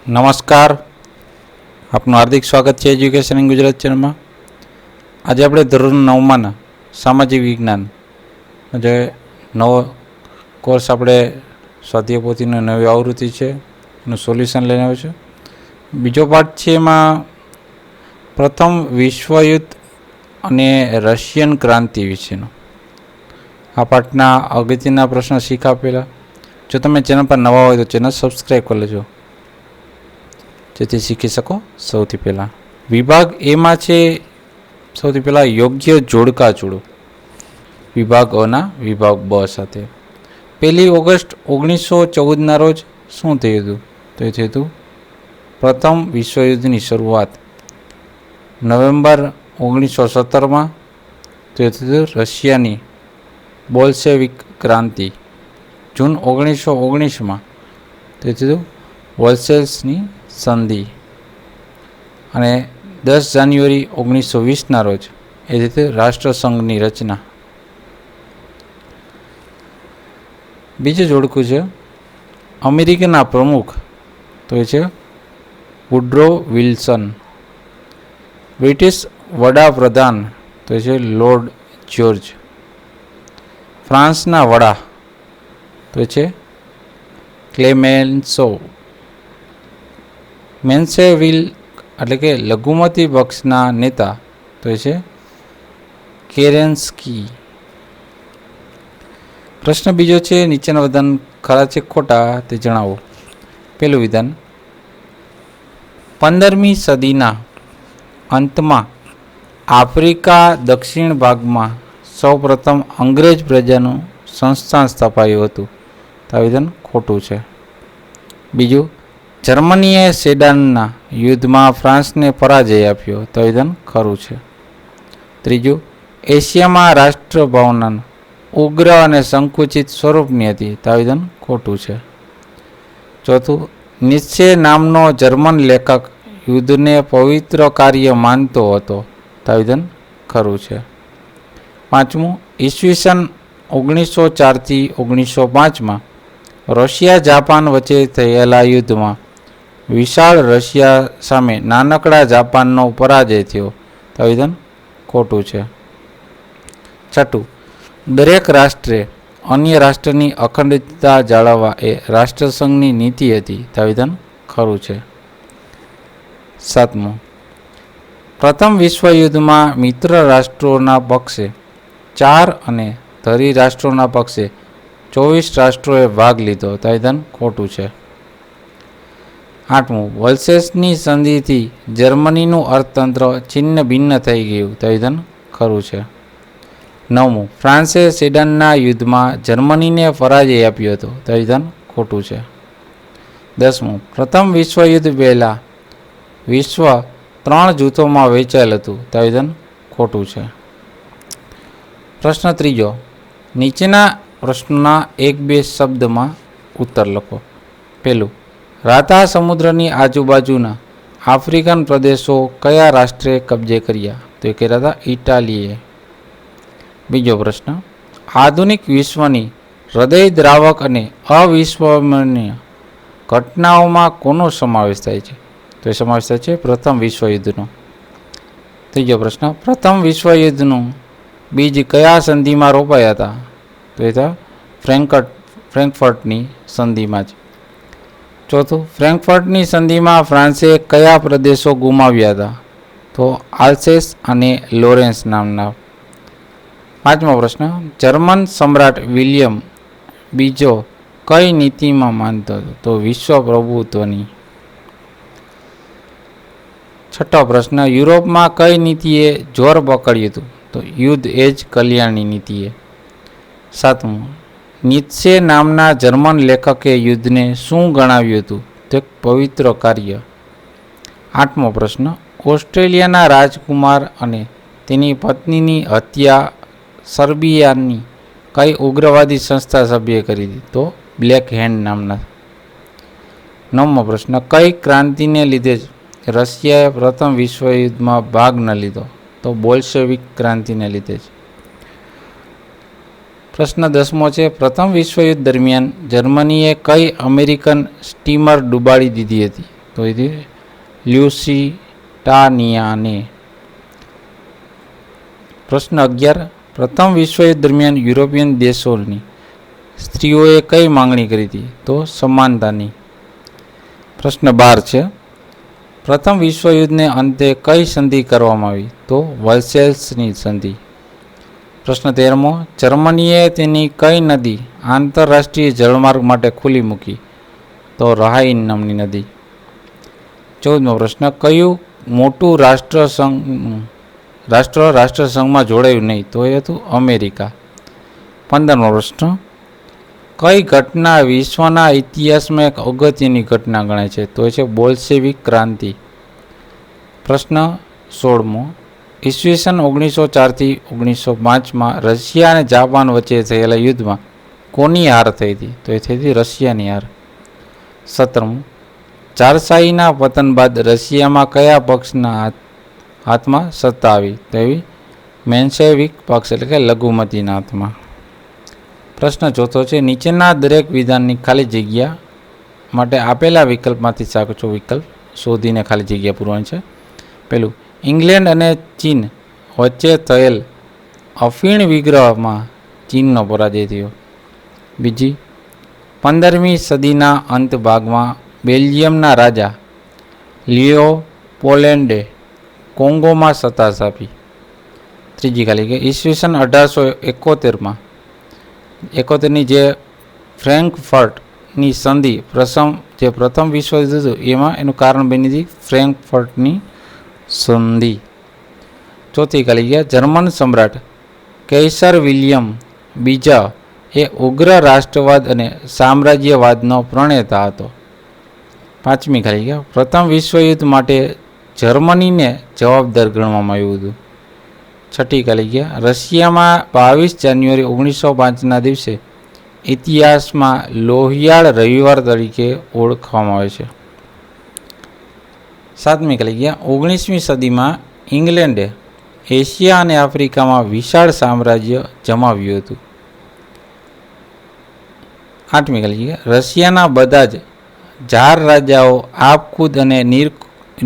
નમસ્કાર, આપનું હાર્દિક સ્વાગત છે એજ્યુકેશન ઇન ગુજરાત ચેનલમાં. આજે આપણે ધોરણ 9માના સામાજિક વિજ્ઞાન જે નવો કોર્સ આપણે સ્વાધ્યાય પોથીની નવી આવૃત્તિ છે એનું સોલ્યુશન લઈને આવ્યો છે. બીજો પાઠ છે એમાં પ્રથમ વિશ્વયુદ્ધ અને રશિયન ક્રાંતિ વિશેનો. આ પાઠના અગત્યના પ્રશ્નો શીખા પહેલાં જો તમે ચેનલ પર નવા હોય તો ચેનલ સબસ્ક્રાઈબ કરી લેજો જેથી શીખી શકો. સૌથી પહેલાં વિભાગ એમાં છે સૌથી પહેલાં યોગ્ય જોડકા જોડો વિભાગ અના વિભાગ બ સાથે. 1 ઓગસ્ટ 1914ના રોજ શું થયું હતું? તો એ થયું હતું પ્રથમ વિશ્વયુદ્ધની શરૂઆત. નવેમ્બર 1917માં તો એ થયું રશિયાની બોલ્શેવિક ક્રાંતિ. જૂન 1919માં તો એ થયું વોલ્સેલ્સની સંધિ. અને 10 જાન્યુઆરી 1920ના રોજ એ રીતે રાષ્ટ્રસંઘની રચના. બીજું જોડકું છે અમેરિકાના પ્રમુખ તો એ છે વુડ્રો વિલ્સન. બ્રિટિશ વડાપ્રધાન તો એ છે લોર્ડ જ્યોર્જ. ફ્રાન્સના વડા તો એ છે ક્લેમેન્સો. મેન્સેવિલ એટલે કે લઘુમતી પક્ષના નેતા તો એ છે કેરેન્સ્કી. પ્રશ્ન બીજો છે નીચેના વિધાન ખરા છે ખોટા તે જણાવો. પહેલું વિધાન 15મી સદીના અંતમાં આફ્રિકા દક્ષિણ ભાગમાં સૌપ્રથમ અંગ્રેજ પ્રજાનું સંસ્થાન સ્થપાયું હતું. તો આ વિધાન ખોટું છે. બીજું જર્મનીએ સેડાનના યુદ્ધમાં ફ્રાન્સને પરાજય આપ્યો. તો વિધાન ખરું છે. ત્રીજું એશિયામાં રાષ્ટ્રભાવના ઉગ્ર અને સંકુચિત સ્વરૂપની હતી. તો વિધાન ખોટું છે. ચોથું નીત્સે નામનો જર્મન લેખક યુદ્ધને પવિત્ર કાર્ય માનતો હતો. તો વિધાન ખરું છે. પાંચમું ઈસવીસન 1904થી 1905માં રશિયા જાપાન વચ્ચે થયેલા યુદ્ધમાં વિશાળ રશિયા સામે નાનકડા જાપાનનો પરાજય થયો. તો વિધાન ખોટું છે. છઠ્ઠું દરેક રાષ્ટ્રે અન્ય રાષ્ટ્રની અખંડિતતા જાળવવા એ રાષ્ટ્રસંઘની નીતિ હતી. તો વિધાન ખરું છે. સાતમું પ્રથમ વિશ્વયુદ્ધમાં મિત્ર રાષ્ટ્રોના પક્ષે 4 અને ધરી રાષ્ટ્રોના પક્ષે 24 રાષ્ટ્રોએ ભાગ લીધો. તો વિધાન ખોટું છે. આઠમું વોલ્સેલ્સની સંધિથી જર્મનીનું અર્થતંત્ર છિન્ન ભિન્ન થઈ ગયું. તો વિધાન ખરું છે. નવમું ફ્રાન્સે સેડાનના યુદ્ધમાં જર્મનીને પરાજય આપ્યો હતો. તો વિધાન ખોટું છે. 10મું પ્રથમ વિશ્વયુદ્ધ પહેલાં વિશ્વ 3 જૂથોમાં વહેંચાયેલ હતું. તો વિધાન ખોટું છે. પ્રશ્ન ત્રીજો નીચેના પ્રશ્નોના 1-2 શબ્દમાં ઉત્તર લખો. પહેલું રાતા સમુદ્રની આજુબાજુના આફ્રિકન પ્રદેશો કયા રાષ્ટ્રે કબજે કર્યા? તો એ કર્યા હતા ઇટાલીએ. બીજો પ્રશ્ન આધુનિક વિશ્વની હૃદયદ્રાવક અને અવિસ્મરણીય ઘટનાઓમાં કોનો સમાવેશ થાય છે? તો એ સમાવેશ થાય છે પ્રથમ વિશ્વયુદ્ધનો. ત્રીજો પ્રશ્ન પ્રથમ વિશ્વયુદ્ધનું બીજ કયા સંધિમાં રોપાયા હતા? તો એ હતા ફ્રેન્કફર્ટની સંધિમાં જ. ચોથું ફ્રેન્કફર્ટની સંધિમાં ફ્રાન્સે કયા પ્રદેશો ગુમાવ્યા હતા? તો આલ્સેસ અને લોરેન્સ નામના. પાંચમો પ્રશ્ન જર્મન સમ્રાટ વિલિયમ બીજો કઈ નીતિમાં માનતો હતો? તો વિશ્વ પ્રભુત્વની. છઠ્ઠો પ્રશ્ન યુરોપમાં કઈ નીતિએ જોર પકડ્યું હતું? તો યુદ્ધ એ જ કલ્યાણની નીતિએ. સાતમું નીત્સે નામના જર્મન લેખકે યુદ્ધને શું ગણાવ્યું હતું? તે પવિત્ર કાર્ય. આઠમો પ્રશ્ન ઓસ્ટ્રેલિયાના રાજકુમાર અને તેની પત્નીની હત્યા સર્બિયાની કઈ ઉગ્રવાદી સંસ્થા સભ્યે કરી હતી? તો બ્લેક હેન્ડ નામના. નવમો પ્રશ્ન કઈ ક્રાંતિને લીધે જ રશિયાએ પ્રથમ વિશ્વયુદ્ધમાં ભાગ ન લીધો? તો બોલ્શેવિક ક્રાંતિને લીધે જ. પ્રશ્ન 10મો છે પ્રથમ વિશ્વયુદ્ધ દરમિયાન જર્મનીએ કઈ અમેરિકન સ્ટીમર ડૂબાડી દીધી હતી? તો તો એ લ્યુસિટાનિયાને. પ્રશ્ન 11. પ્રથમ વિશ્વયુદ્ધ દરમિયાન યુરોપિયન દેશોની સ્ત્રીઓએ કઈ માંગણી કરી હતી? તો સમાનતાની. પ્રશ્ન 12 છે. પ્રથમ વિશ્વયુદ્ધને અંતે કઈ સંધિ કરવામાં આવી? તો વર્સેલ્સની સંધિ. પ્રશ્ન 13મો. જર્મનીએ તેની કઈ નદી આંતરરાષ્ટ્રીય જળમાર્ગ માટે ખુલ્લી મૂકી? તો રહાઈન નામની નદી. 14મો પ્રશ્ન. કયું મોટું રાષ્ટ્રસંઘમાં જોડાયું નહીં? તો એ હતું અમેરિકા. 15મો પ્રશ્ન. કઈ ઘટના વિશ્વના ઇતિહાસમાં એક અગત્યની ઘટના ગણાય છે? તો એ છે બોલ્શેવિક ક્રાંતિ. પ્રશ્ન 16મો. ઈસવીસન 1904થી 1905માં રશિયા અને જાપાન વચ્ચે થયેલા યુદ્ધમાં કોની હાર થઈ હતી? તો એ થઈ હતી રશિયાની હાર. 17મું. ઝારશાહીના પતન બાદ રશિયામાં કયા પક્ષના હાથમાં સત્તા આવી? તો એવી મેન્શેવિક પક્ષ એટલે કે લઘુમતીના હાથમાં. પ્રશ્ન 14 છે. નીચેના દરેક વિધાનની ખાલી જગ્યા માટે આપેલા વિકલ્પમાંથી સાચો વિકલ્પ શોધીને ખાલી જગ્યા પૂરવાની છે. પહેલું. ઇંગ્લેન્ડ અને ચીન વચ્ચે થયેલ અફીણ વિગ્રહમાં ચીનનો પરાજય થયો. બીજી. 15મી સદીના અંત ભાગમાં બેલ્જિયમના રાજા લિયોપોલેન્ડે કોંગોમાં સત્તા સ્થાપી. ત્રીજી ખાલી કે ઈસવીસન 1871માં 71ની જે ફ્રેન્કફર્ટની સંધિ પ્રથમ વિશ્વયુદ્ધ હતું એમાં એનું કારણ બની હતી ફ્રેન્કફર્ટની સંધિ. ચોથી ખાલી ગયા. જર્મન સમ્રાટ કૈસર વિલિયમ બીજા એ ઉગ્ર રાષ્ટ્રવાદ અને સામ્રાજ્યવાદનો પ્રણેતા હતો. પાંચમી ખાલી ગયા. પ્રથમ વિશ્વયુદ્ધ માટે જર્મનીને જવાબદાર ગણવામાં આવ્યું હતું. છઠ્ઠી ખાલી ગયા. રશિયામાં 22 જાન્યુઆરી 1905ના દિવસે ઇતિહાસમાં લોહિયાળ રવિવાર તરીકે ઓળખવામાં આવે છે. સાતમી ખાલી ગયા. 19મી સદીમાં ઇંગ્લેન્ડે એશિયા અને આફ્રિકામાં વિશાળ સામ્રાજ્ય જમાવ્યું હતું. આઠમી ખાલી ગયા. રશિયાના બધા જ ઝાર રાજાઓ આપખુદ અને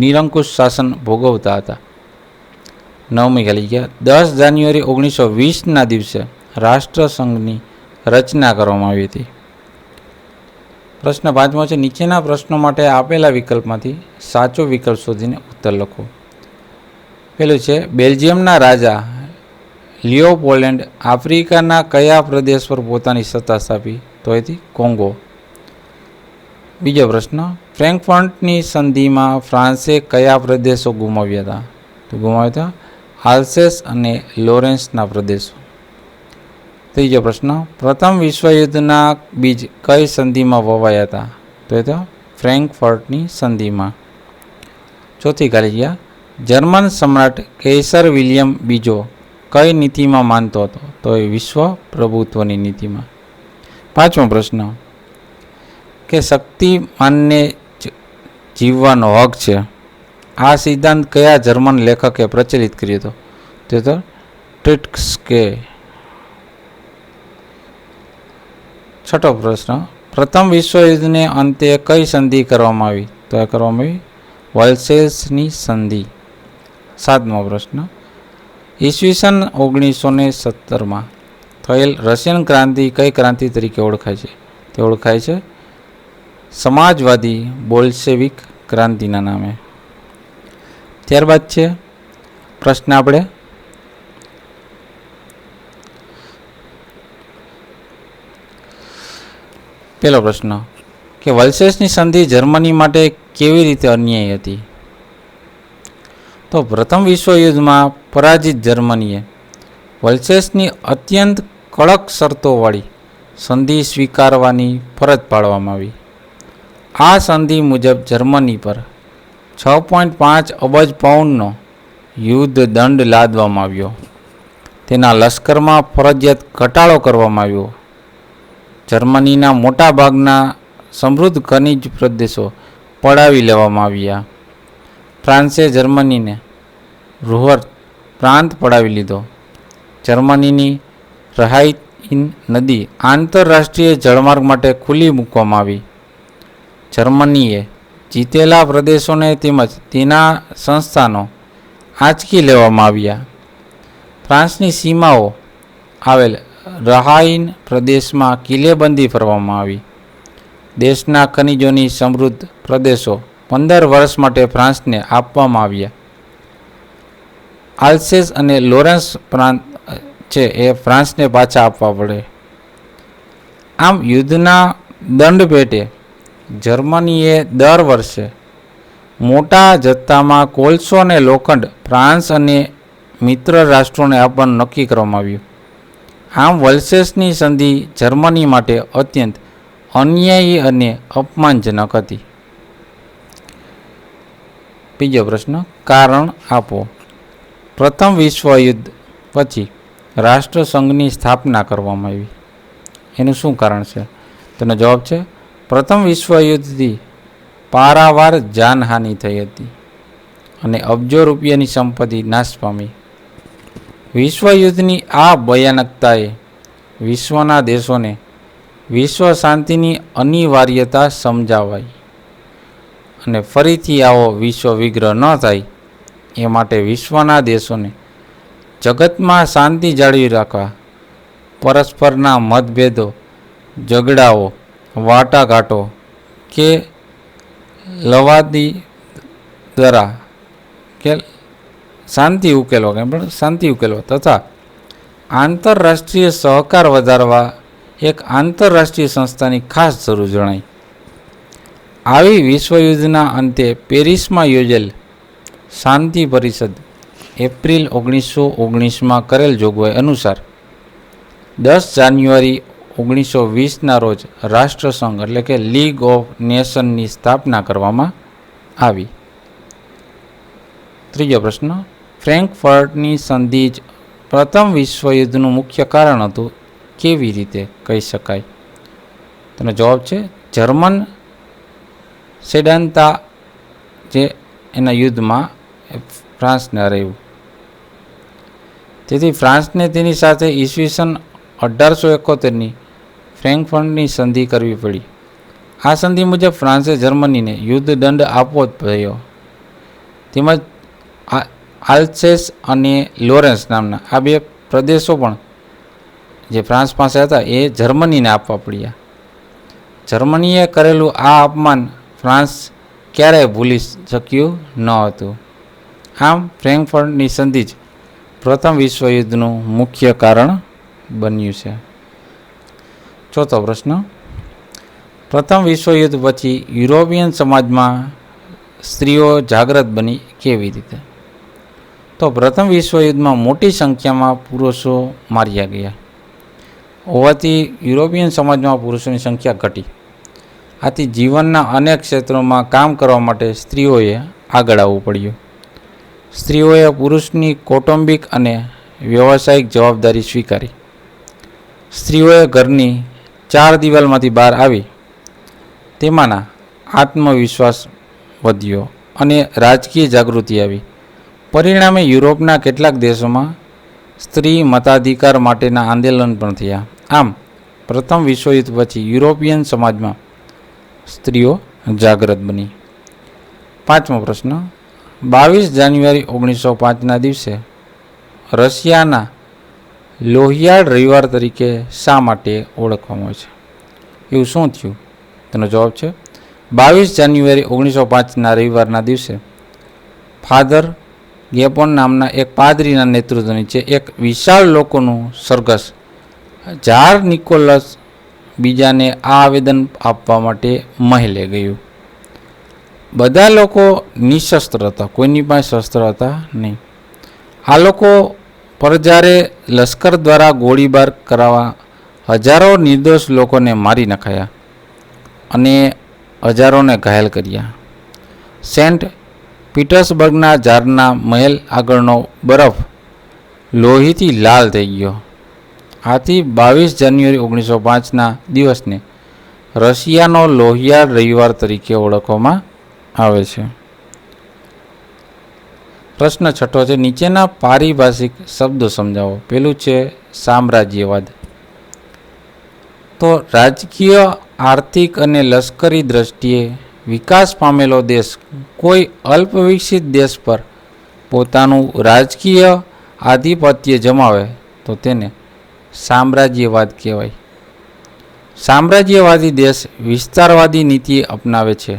નિરંકુશ શાસન ભોગવતા હતા. નવમી ખાલી ગયા. 10 જાન્યુઆરી 1920ના દિવસે રાષ્ટ્રસંઘની રચના કરવામાં આવી હતી. પ્રશ્ન 5મો છે. નીચેના પ્રશ્નો માટે આપેલા વિકલ્પમાંથી સાચો વિકલ્પ શોધીને ઉત્તર લખો. પેલું છે. બેલ્જિયમના રાજા લિયોપોલેન્ડ આફ્રિકાના કયા પ્રદેશ પર પોતાની સત્તા સ્થાપી? તો એથી કોંગો. બીજો પ્રશ્ન. ફ્રેન્કફર્ટની સંધિમાં ફ્રાન્સે કયા પ્રદેશો ગુમાવ્યા હતા? તો ગુમાવ્યા હતા આલ્સેસ અને લોરેન્સના પ્રદેશો. ત્રીજો પ્રશ્ન. પ્રથમ વિશ્વયુદ્ધના બીજ કઈ સંધિમાં વવાયા હતા? તો એ તો ફ્રેન્કફર્ટની સંધિમાં. ચોથી ખાલી ગયા. જર્મન સમ્રાટ કૈસર વિલિયમ બીજો કઈ નીતિમાં માનતો હતો? તો એ વિશ્વ પ્રભુત્વની નીતિમાં. પાંચમો પ્રશ્ન. કે શક્તિમાનને જીવવાનો હક છે આ સિદ્ધાંત કયા જર્મન લેખકે પ્રચલિત કર્યો હતો? તે તો ટ્રિટ્સ્કે. છઠ્ઠો પ્રશ્ન. પ્રથમ વિશ્વયુદ્ધને અંતે કઈ સંધિ કરવામાં આવી? તો એ કરવામાં આવી વર્સેલ્સની સંધિ. સાતમો પ્રશ્ન. ઈસવીસન 1917માં થયેલ રશિયન ક્રાંતિ કઈ ક્રાંતિ તરીકે ઓળખાય છે? તે ઓળખાય છે સમાજવાદી બોલ્શેવિક ક્રાંતિના નામે. ત્યારબાદ છે પ્રશ્ન આપણે પહેલો પ્રશ્ન કે વર્સેલ્સની સંધિ જર્મની માટે કેવી રીતે અન્યાયી હતી? તો પ્રથમ વિશ્વયુદ્ધમાં પરાજિત જર્મનીએ વર્સેલ્સની અત્યંત કડક શરતોવાળી સંધિ સ્વીકારવાની ફરજ પાડવામાં આવી. આ સંધિ મુજબ જર્મની પર 6.5 અબજ પાઉન્ડનો યુદ્ધ દંડ લાદવામાં આવ્યો. તેના લશ્કરમાં ફરજિયાત ઘટાડો કરવામાં આવ્યો. જર્મનીના મોટાભાગના સમૃદ્ધ ખનિજ પ્રદેશો પડાવી લેવામાં આવ્યા. ફ્રાન્સે જર્મનીને રૂહર પ્રાંત પડાવી લીધો. જર્મનીની રહાઈન નદી આંતરરાષ્ટ્રીય જળમાર્ગ માટે ખુલ્લી મૂકવામાં આવી. જર્મનીએ જીતેલા પ્રદેશોને તેમજ તેના સંસ્થાનો આંચકી લેવામાં આવ્યા. ફ્રાન્સની સીમાઓ આવેલ રહાઈન પ્રદેશમાં કિલ્લેબંધી ફરવામાં આવી. દેશના ખનિજોની સમૃદ્ધ પ્રદેશો 15 વર્ષ માટે ફ્રાન્સને આપવામાં આવ્યા. આલ્સેસ અને લોરેન્સ પ્રાંત છે એ ફ્રાન્સને પાછા આપવા પડે. આમ યુદ્ધના દંડ પેટે જર્મનીએ દર વર્ષે મોટા જથ્થામાં કોલસો અને લોખંડ ફ્રાન્સ અને મિત્ર રાષ્ટ્રોને આપવાનું નક્કી કરવામાં આવ્યું. આમ વલ્સેસની સંધિ જર્મની માટે અત્યંત અન્યાયી અને અપમાનજનક હતી. બીજો પ્રશ્ન, કારણ આપો. પ્રથમ વિશ્વયુદ્ધ પછી રાષ્ટ્રસંઘની સ્થાપના કરવામાં આવી. એનું શું કારણ છે? તેનો જવાબ છે પ્રથમ વિશ્વયુદ્ધથી પારાવાર જાનહાનિ થઈ હતી અને અબજો રૂપિયાની સંપત્તિ નાશ પામી. વિશ્વયુદ્ધની આ ભયાનકતાએ વિશ્વના દેશોને વિશ્વ શાંતિની અનિવાર્યતા સમજાવાઈ અને ફરીથી આવો વિશ્વ વિગ્રહ ન થાય એ માટે વિશ્વના દેશોને જગતમાં શાંતિ જાળવી રાખવા પરસ્પરના મતભેદો, ઝઘડાઓ, વાટાઘાટો કે લવાદી દ્વારા કે શાંતિ ઉકેલવા તથા આંતરરાષ્ટ્રીય સહકાર વધારવા એક આંતરરાષ્ટ્રીય સંસ્થાની ખાસ જરૂર જણાઈ. આવી વિશ્વયુદ્ધના અંતે પેરિસમાં યોજેલ શાંતિ પરિષદ એપ્રિલ 1919માં કરેલ જોગવાઈ અનુસાર 10 જાન્યુઆરી 1920ના રોજ રાષ્ટ્રસંઘ એટલે કે લીગ ઓફ નેશનની સ્થાપના કરવામાં આવી. ત્રીજો પ્રશ્ન, ફ્રેન્કફર્ટની સંધિ જ પ્રથમ વિશ્વયુદ્ધનું મુખ્ય કારણ હતું, કેવી રીતે કહી શકાય? તેનો જવાબ છે જર્મન સેડાન્તા જે એના યુદ્ધમાં ફ્રાન્સને હરાવ્યું. તેથી ફ્રાન્સને તેની સાથે ઈસવીસન 1871ની ફ્રેન્કફર્ટની સંધિ કરવી પડી. આ સંધિ મુજબ ફ્રાન્સે જર્મનીને યુદ્ધ દંડ આપવો જ થયો. તેમજ આલ્સેસ અને લોરેન્સ નામના આ બે પ્રદેશો પણ જે ફ્રાન્સ પાસે હતા એ જર્મનીને આપવા પડ્યા. જર્મનીએ કરેલું આ અપમાન ફ્રાન્સ ક્યારેય ભૂલી શક્યું ન હતું. આમ ફ્રેન્કફર્ટની સંધિ જ પ્રથમ વિશ્વયુદ્ધનું મુખ્ય કારણ બન્યું છે. ચોથો પ્રશ્ન, પ્રથમ વિશ્વયુદ્ધ પછી યુરોપિયન સમાજમાં સ્ત્રીઓ જાગૃત બની કેવી રીતે? તો પ્રથમ વિશ્વયુદ્ધમાં મોટી સંખ્યામાં પુરુષો માર્યા ગયા હોવાથી યુરોપિયન સમાજમાં પુરુષોની સંખ્યા ઘટી. આથી જીવનના અનેક ક્ષેત્રોમાં કામ કરવા માટે સ્ત્રીઓએ આગળ આવવું પડ્યું. સ્ત્રીઓએ પુરુષની કૌટુંબિક અને વ્યવસાયિક જવાબદારી સ્વીકારી. સ્ત્રીઓએ ઘરની 4 દિવાલમાંથી બહાર આવી તેમાંના આત્મવિશ્વાસ વધ્યો અને રાજકીય જાગૃતિ આવી. પરિણામે યુરોપના કેટલાક દેશોમાં સ્ત્રી મતાધિકાર માટેના આંદોલન પણ થયા. આમ પ્રથમ વિશ્વયુદ્ધ પછી યુરોપિયન સમાજમાં સ્ત્રીઓ જાગૃત બની. પાંચમો પ્રશ્ન, 22 જાન્યુઆરી 1905ના દિવસે રશિયાના લોહિયાળ રવિવાર તરીકે શા માટે ઓળખવામાં આવે છે? એવું શું થયું? તેનો જવાબ છે 22 જાન્યુઆરી 1905ના રવિવારના દિવસે ફાધર ગેપોન નામના એક પાદરીના નેતૃત્વ નીચે એક વિશાળ લોકોનું સરઘસ ઝાર નિકોલસ બીજાને આ આવેદન આપવા માટે મહેલે ગયું. બધા લોકો નિશસ્ત્ર હતા, કોઈની પાસે શસ્ત્ર હતા નહીં. આ લોકો પર જ્યારે લશ્કર દ્વારા ગોળીબાર કરાવવા હજારો નિર્દોષ લોકોને મારી નખાયા અને હજારોને ઘાયલ કર્યા. સેન્ટ પીટર્સબર્ગના ઝારના મહેલ આગળનો બરફ લોહીથી લાલ થઈ ગયો. આથી 22 જાન્યુઆરી 1905ના દિવસને રશિયાનો લોહિયાળ રવિવાર તરીકે ઓળખવામાં આવે છે. પ્રશ્ન છઠ્ઠો છે, નીચેના પારિભાષિક શબ્દો સમજાવો. પેલું છે સામ્રાજ્યવાદ. તો રાજકીય, આર્થિક અને લશ્કરી દ્રષ્ટિએ વિકાસ પામેલો દેશ કોઈ અલ્પ વિકસિત દેશ પર પોતાનું રાજકીય આધિપત્ય જમાવે તો તેને સામ્રાજ્યવાદ કહેવાય. સામ્રાજ્યવાદી દેશ વિસ્તારવાદી નીતિ અપનાવે છે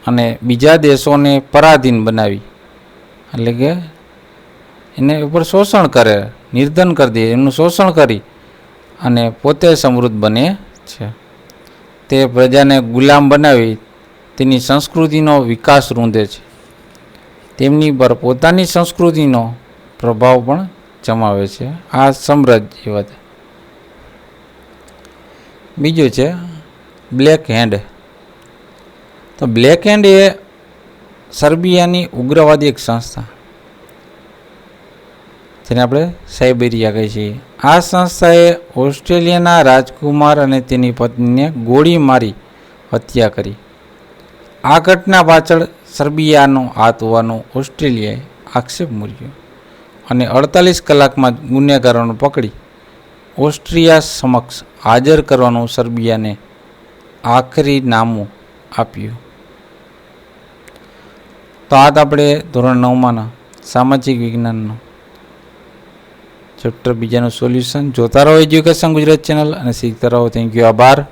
અને બીજા દેશોને પરાધીન બનાવી, એટલે કે એને ઉપર શોષણ કરે, નિર્ધન કરી દે, એમનું શોષણ કરી અને પોતે સમૃદ્ધ બને છે. તે પ્રજાને ગુલામ બનાવી તેની સંસ્કૃતિનો વિકાસ રૂંધે છે, તેમની પર પોતાની સંસ્કૃતિનો પ્રભાવ પણ જમાવે છે. આ સામ્રાજ્યવાદ. બીજું છે બ્લેક હેન્ડ. તો બ્લેક હેન્ડ એ સર્બિયાની ઉગ્રવાદી એક સંસ્થા, જેને આપણે સાઇબેરિયા કહીએ છીએ. આ સંસ્થાએ ઓસ્ટ્રેલિયાના રાજકુમાર અને તેની પત્નીને ગોળી મારી હત્યા કરી. આ ઘટના પાછળ સર્બિયાનો હાથ હોવાનો ઓસ્ટ્રેલિયાએ આક્ષેપ મૂક્યો અને 48 કલાકમાં ગુનેગારોને પકડી ઓસ્ટ્રિયા સમક્ષ હાજર કરવાનું સર્બિયાને આખરી નામું આપ્યું. તો આ આપણે ધોરણ 9માના સામાજિક વિજ્ઞાનનો ચેપ્ટર બીજાનું સોલ્યુશન જોતા રહો એજ્યુકેશન ગુજરાત ચેનલ અને શીખતા રહો. Thank you. આભાર.